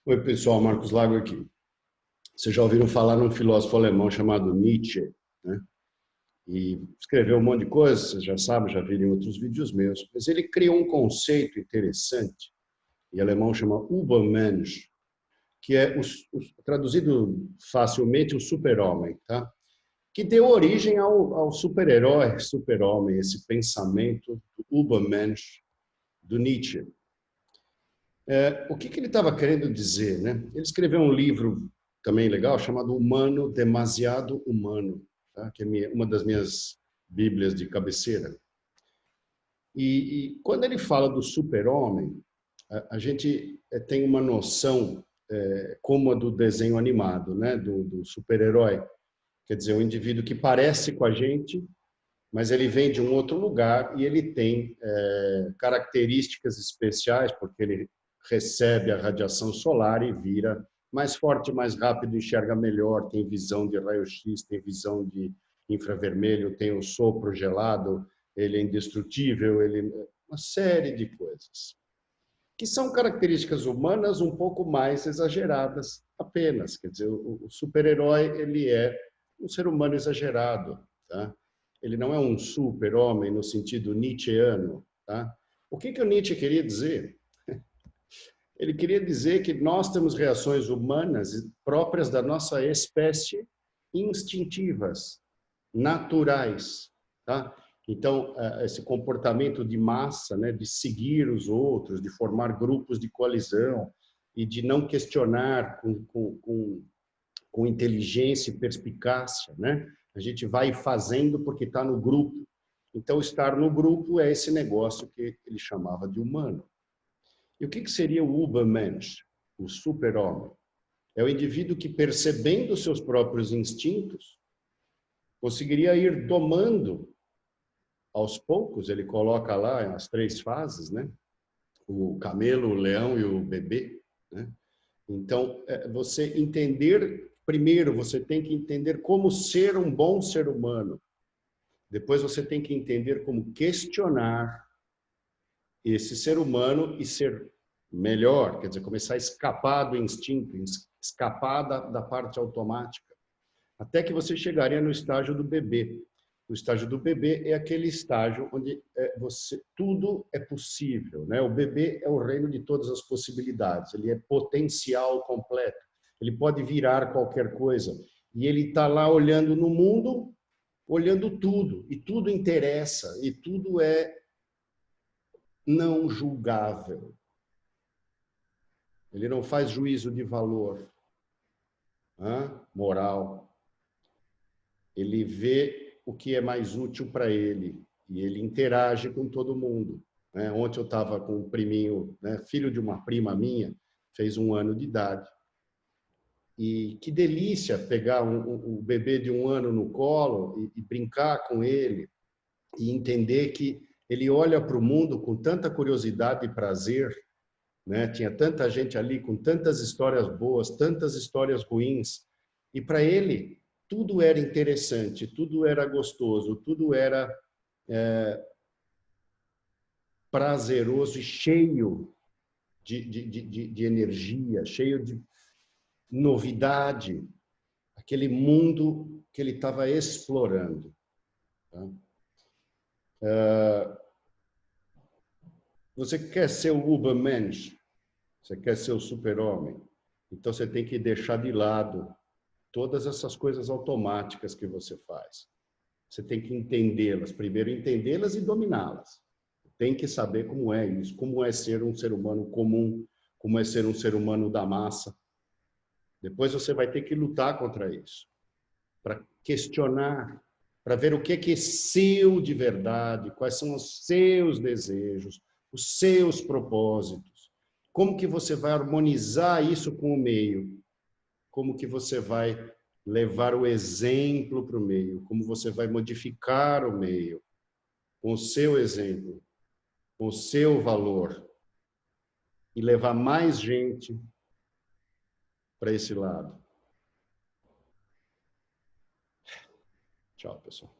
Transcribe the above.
Oi, pessoal, Marcos Lago aqui. Vocês já ouviram falar num filósofo alemão chamado Nietzsche, né? E escreveu um monte de coisas, vocês já sabem, já viram em outros vídeos meus, mas ele criou um conceito interessante, em alemão chama Übermensch, que é, traduzido facilmente, o super-homem, tá? Que deu origem ao super-herói, super-homem, esse pensamento do Übermensch, do Nietzsche. O que ele estava querendo dizer, né? Ele escreveu um livro também legal chamado Humano, Demasiado Humano, tá? Que é uma das minhas bíblias de cabeceira. E quando ele fala do super-homem, a gente tem uma noção como a do desenho animado, né? Do super-herói. Quer dizer, um indivíduo que parece com a gente, mas ele vem de um outro lugar e ele tem características especiais, porque ele recebe a radiação solar e vira mais forte, mais rápido, enxerga melhor, tem visão de raio-x, tem visão de infravermelho, tem o sopro gelado, ele é indestrutível, uma série de coisas que são características humanas um pouco mais exageradas apenas. Quer dizer, o super-herói ele é um ser humano exagerado, tá? Ele não é um super-homem no sentido nietzscheano, tá? O que o Nietzsche queria dizer? Ele queria dizer que nós temos reações humanas próprias da nossa espécie, instintivas, naturais, tá? Então, esse comportamento de massa, né, de seguir os outros, de formar grupos de coalizão e de não questionar com inteligência e perspicácia, né? A gente vai fazendo porque está no grupo. Então, estar no grupo é esse negócio que ele chamava de humano. E o que seria o Übermensch, o super-homem? É o indivíduo que, percebendo seus próprios instintos, conseguiria ir domando aos poucos. Ele coloca lá as 3 fases, né? O camelo, o leão e o bebê, né? Então, você entender, primeiro você tem que entender como ser um bom ser humano. Depois você tem que entender como questionar esse ser humano e ser melhor, quer dizer, começar a escapar do instinto, escapar da parte automática, até que você chegaria no estágio do bebê. O estágio do bebê é aquele estágio onde tudo é possível, né? O bebê é o reino de todas as possibilidades, ele é potencial completo, ele pode virar qualquer coisa, e ele está lá olhando no mundo, olhando tudo, e tudo interessa, e tudo é não julgável. Ele não faz juízo de valor, moral. Ele vê o que é mais útil para ele e ele interage com todo mundo. Ontem eu estava com um priminho, filho de uma prima minha, fez 1 ano de idade. E que delícia pegar um bebê de 1 ano no colo e brincar com ele e entender que ele olha para o mundo com tanta curiosidade e prazer, né? Tinha tanta gente ali com tantas histórias boas, tantas histórias ruins, e para ele tudo era interessante, tudo era gostoso, tudo era prazeroso e cheio de energia, cheio de novidade, aquele mundo que ele estava explorando. Tá? Você quer ser o Übermensch? Você quer ser o super-homem? Então você tem que deixar de lado todas essas coisas automáticas que você faz. Você tem que entendê-las. Primeiro, entendê-las e dominá-las. Tem que saber como é isso, como é ser um ser humano comum, como é ser um ser humano da massa. Depois você vai ter que lutar contra isso, para questionar, para ver o que é seu de verdade, quais são os seus desejos, os seus propósitos. Como que você vai harmonizar isso com o meio? Como que você vai levar o exemplo para o meio? Como você vai modificar o meio com o seu exemplo, com o seu valor e levar mais gente para esse lado? Tchau, pessoal.